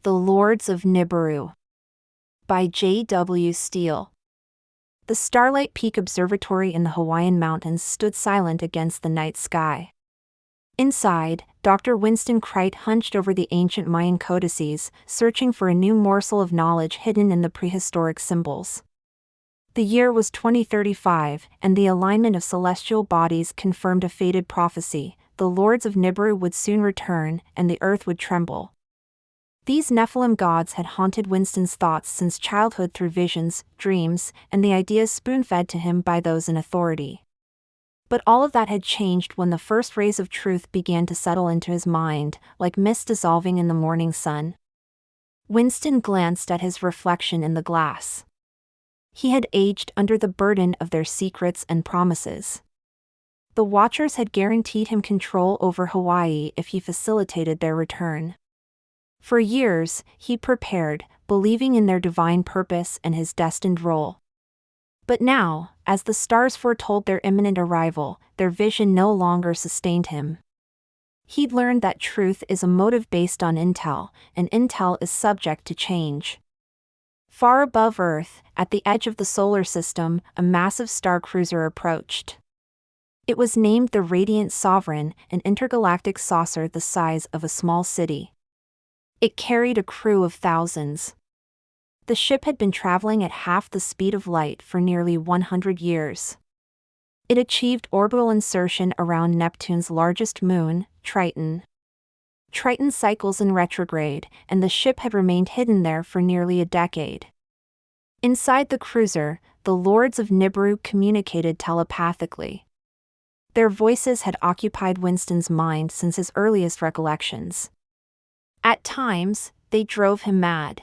The Lords of Nibiru by J.W. Steele. The Starlight Peak Observatory in the Hawaiian mountains stood silent against the night sky. Inside, Dr. Winston Krait hunched over the ancient Mayan codices, searching for a new morsel of knowledge hidden in the prehistoric symbols. The year was 2035, and the alignment of celestial bodies confirmed a fated prophecy: the Lords of Nibiru would soon return, and the earth would tremble. These Nephilim gods had haunted Winston's thoughts since childhood through visions, dreams, and the ideas spoon-fed to him by those in authority. But all of that had changed when the first rays of truth began to settle into his mind, like mist dissolving in the morning sun. Winston glanced at his reflection in the glass. He had aged under the burden of their secrets and promises. The Watchers had guaranteed him control over Hawaii if he facilitated their return. For years, he prepared, believing in their divine purpose and his destined role. But now, as the stars foretold their imminent arrival, their vision no longer sustained him. He'd learned that truth is a motive based on intel, and intel is subject to change. Far above Earth, at the edge of the solar system, a massive star cruiser approached. It was named the Radiant Sovereign, an intergalactic saucer the size of a small city. It carried a crew of thousands. The ship had been traveling at half the speed of light for nearly 100 years. It achieved orbital insertion around Neptune's largest moon, Triton. Triton cycles in retrograde, and the ship had remained hidden there for nearly a decade. Inside the cruiser, the Lords of Nibiru communicated telepathically. Their voices had occupied Winston's mind since his earliest recollections. At times, they drove him mad.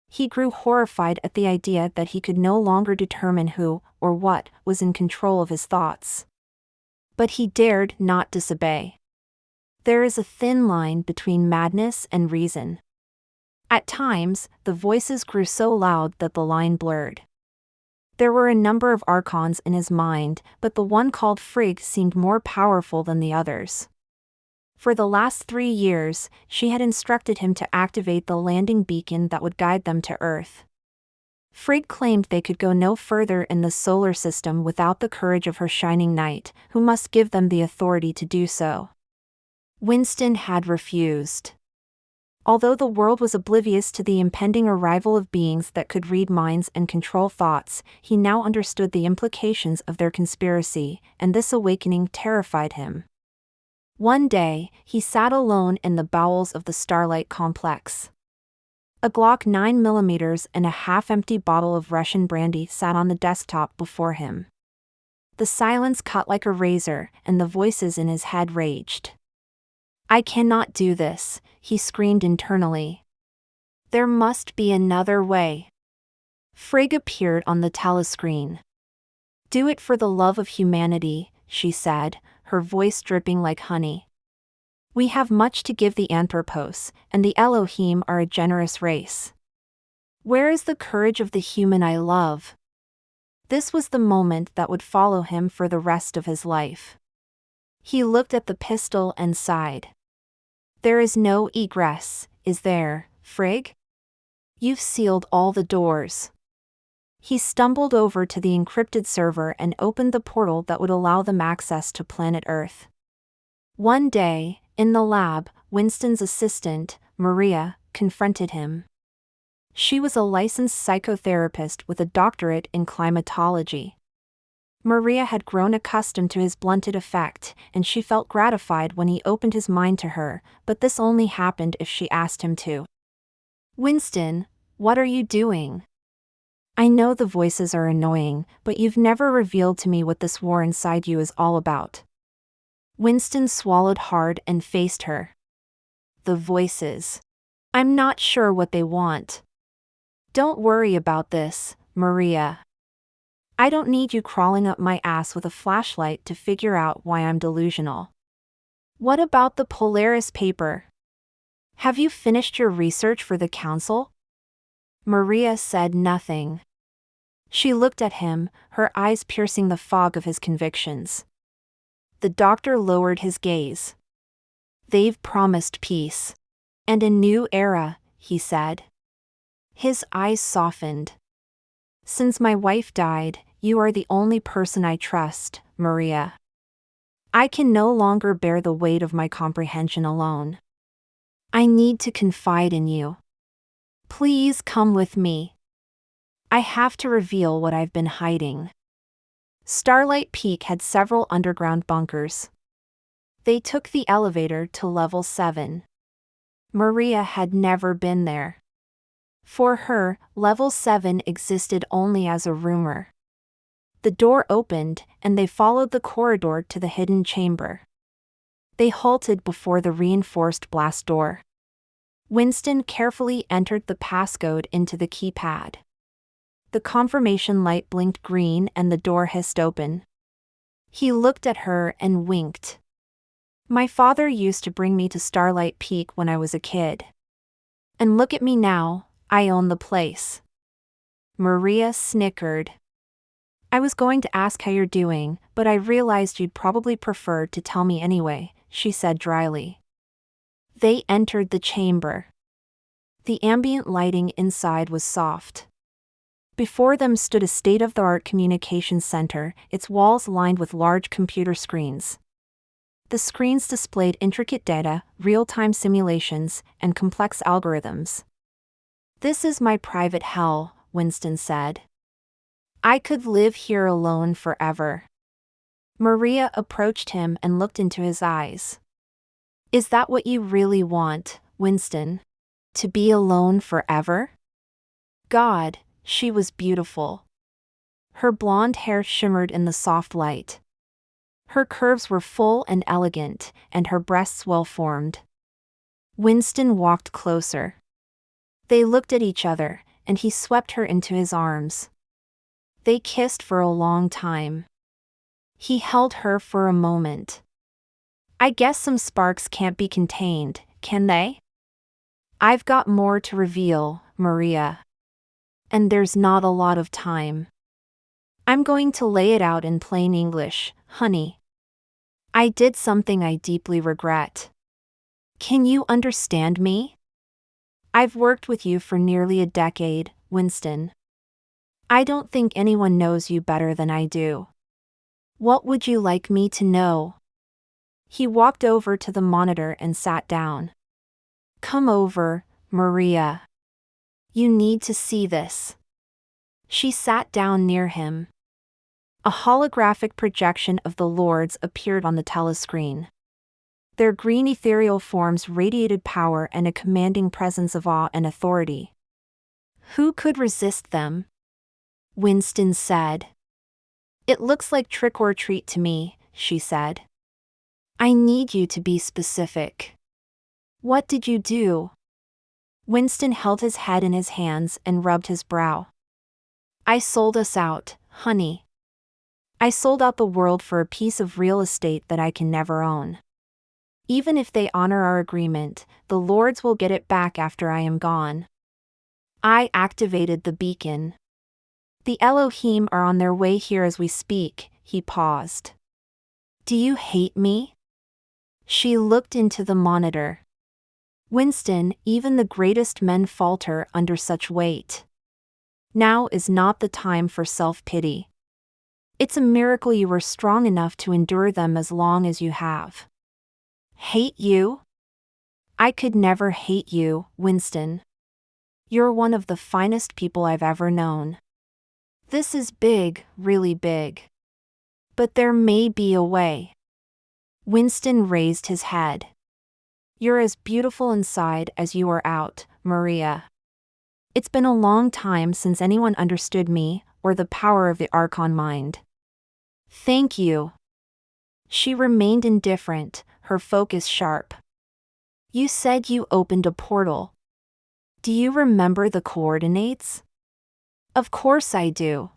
He grew horrified at the idea that he could no longer determine who, or what, was in control of his thoughts. But he dared not disobey. There is a thin line between madness and reason. At times, the voices grew so loud that the line blurred. There were a number of archons in his mind, but the one called Frigg seemed more powerful than the others. For the last 3 years, she had instructed him to activate the landing beacon that would guide them to Earth. Frigg claimed they could go no further in the solar system without the courage of her shining knight, who must give them the authority to do so. Winston had refused. Although the world was oblivious to the impending arrival of beings that could read minds and control thoughts, he now understood the implications of their conspiracy, and this awakening terrified him. One day, he sat alone in the bowels of the Starlight Complex. A Glock 9mm and a half-empty bottle of Russian brandy sat on the desktop before him. The silence cut like a razor, and the voices in his head raged. "I cannot do this," he screamed internally. "There must be another way." Frigg appeared on the telescreen. "Do it for the love of humanity," she said, her voice dripping like honey. "We have much to give the Anthropos, and the Elohim are a generous race. Where is the courage of the human I love?" This was the moment that would follow him for the rest of his life. He looked at the pistol and sighed. "There is no egress, is there, Frigg? You've sealed all the doors." He stumbled over to the encrypted server and opened the portal that would allow them access to planet Earth. One day, in the lab, Winston's assistant, Maria, confronted him. She was a licensed psychotherapist with a doctorate in climatology. Maria had grown accustomed to his blunted effect, and she felt gratified when he opened his mind to her, but this only happened if she asked him to. "Winston, what are you doing? I know the voices are annoying, but you've never revealed to me what this war inside you is all about." Winston swallowed hard and faced her. "The voices. I'm not sure what they want." "Don't worry about this, Maria. I don't need you crawling up my ass with a flashlight to figure out why I'm delusional. What about the Polaris paper? Have you finished your research for the council?" Maria said nothing. She looked at him, her eyes piercing the fog of his convictions. The doctor lowered his gaze. "They've promised peace. And a new era," he said. His eyes softened. Since my wife died, you are the only person I trust, Maria. I can no longer bear the weight of my comprehension alone. I need to confide in you. Please come with me. I have to reveal what I've been hiding. Starlight Peak had several underground bunkers. They took the elevator to level 7. Maria had never been there. For her, level 7 existed only as a rumor. The door opened, and they followed the corridor to the hidden chamber. They halted before the reinforced blast door. Winston carefully entered the passcode into the keypad. The confirmation light blinked green and the door hissed open. He looked at her and winked. My father used to bring me to Starlight Peak when I was a kid. And look at me now, I own the place. Maria snickered. I was going to ask how you're doing, but I realized you'd probably prefer to tell me anyway, she said dryly. They entered the chamber. The ambient lighting inside was soft. Before them stood a state-of-the-art communications center, its walls lined with large computer screens. The screens displayed intricate data, real-time simulations, and complex algorithms. This is my private hell, Winston said. I could live here alone forever. Maria approached him and looked into his eyes. Is that what you really want, Winston? To be alone forever? God, she was beautiful. Her blonde hair shimmered in the soft light. Her curves were full and elegant, and her breasts well-formed. Winston walked closer. They looked at each other, and he swept her into his arms. They kissed for a long time. He held her for a moment. I guess some sparks can't be contained, can they? I've got more to reveal, Maria. And there's not a lot of time. I'm going to lay it out in plain English, honey. I did something I deeply regret. Can you understand me? I've worked with you for nearly a decade, Winston. I don't think anyone knows you better than I do. What would you like me to know? He walked over to the monitor and sat down. Come over, Maria. You need to see this. She sat down near him. A holographic projection of the Lords appeared on the telescreen. Their green ethereal forms radiated power and a commanding presence of awe and authority. Who could resist them? Winston said. It looks like trick or treat to me, she said. I need you to be specific. What did you do? Winston held his head in his hands and rubbed his brow. I sold us out, honey. I sold out the world for a piece of real estate that I can never own. Even if they honor our agreement, the Lords will get it back after I am gone. I activated the beacon. The Elohim are on their way here as we speak, he paused. Do you hate me? She looked into the monitor. Winston, even the greatest men falter under such weight. Now is not the time for self-pity. It's a miracle you were strong enough to endure them as long as you have. Hate you? I could never hate you, Winston. You're one of the finest people I've ever known. This is big, really big. But there may be a way. Winston raised his head. You're as beautiful inside as you are out, Maria. It's been a long time since anyone understood me, or the power of the Archon mind. Thank you. She remained indifferent, her focus sharp. You said you opened a portal. Do you remember the coordinates? Of course I do.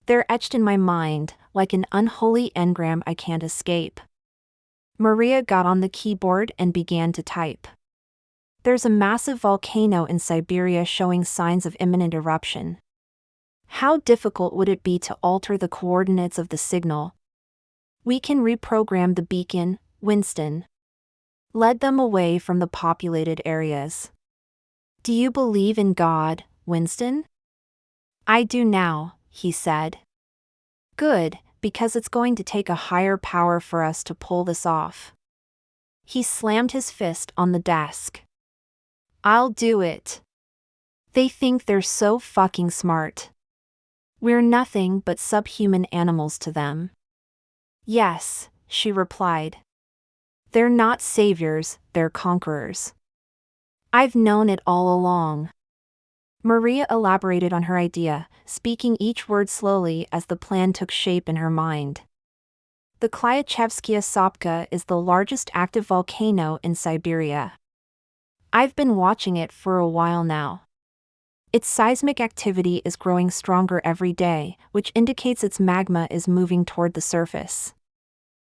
They're etched in my mind, like an unholy engram I can't escape. Maria got on the keyboard and began to type. There's a massive volcano in Siberia showing signs of imminent eruption. How difficult would it be to alter the coordinates of the signal? We can reprogram the beacon, Winston. Lead them away from the populated areas. Do you believe in God, Winston? I do now, he said. Good, because it's going to take a higher power for us to pull this off. He slammed his fist on the desk. I'll do it. They think they're so fucking smart. We're nothing but subhuman animals to them. Yes, she replied. They're not saviors, they're conquerors. I've known it all along. Maria elaborated on her idea, speaking each word slowly as the plan took shape in her mind. The Klyachevskaya Sopka is the largest active volcano in Siberia. I've been watching it for a while now. Its seismic activity is growing stronger every day, which indicates its magma is moving toward the surface.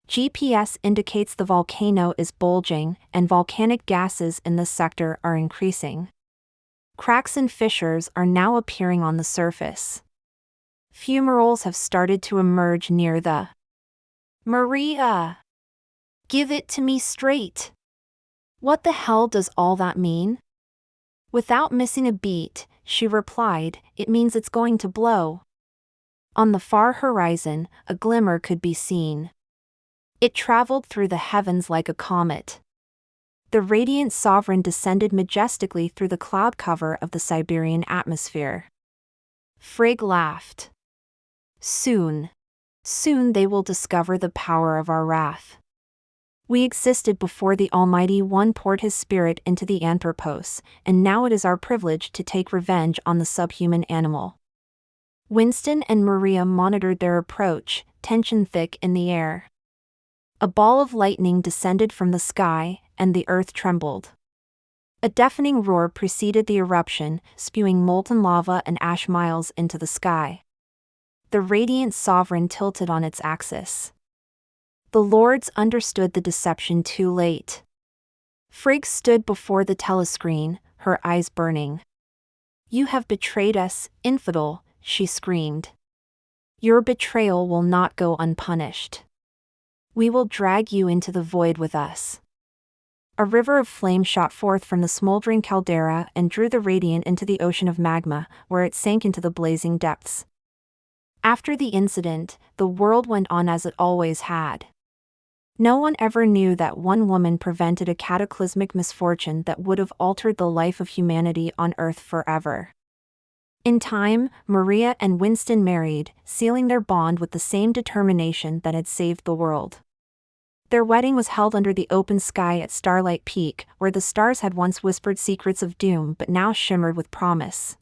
GPS indicates the volcano is bulging, and volcanic gases in this sector are increasing. Cracks and fissures are now appearing on the surface. Fumaroles have started to emerge near the... Maria! Give it to me straight! What the hell does all that mean? Without missing a beat, she replied, it means it's going to blow. On the far horizon, a glimmer could be seen. It traveled through the heavens like a comet. The radiant sovereign descended majestically through the cloud cover of the Siberian atmosphere. Frigg laughed. Soon they will discover the power of our wrath. We existed before the Almighty One poured his spirit into the Anthropos, and now it is our privilege to take revenge on the subhuman animal. Winston and Maria monitored their approach, tension thick in the air. A ball of lightning descended from the sky, and the earth trembled. A deafening roar preceded the eruption, spewing molten lava and ash miles into the sky. The radiant sovereign tilted on its axis. The lords understood the deception too late. Frigg stood before the telescreen, her eyes burning. You have betrayed us, infidel, she screamed. Your betrayal will not go unpunished. We will drag you into the void with us. A river of flame shot forth from the smoldering caldera and drew the radiant into the ocean of magma, where it sank into the blazing depths. After the incident, the world went on as it always had. No one ever knew that one woman prevented a cataclysmic misfortune that would have altered the life of humanity on Earth forever. In time, Maria and Winston married, sealing their bond with the same determination that had saved the world. Their wedding was held under the open sky at Starlight Peak, where the stars had once whispered secrets of doom but now shimmered with promise.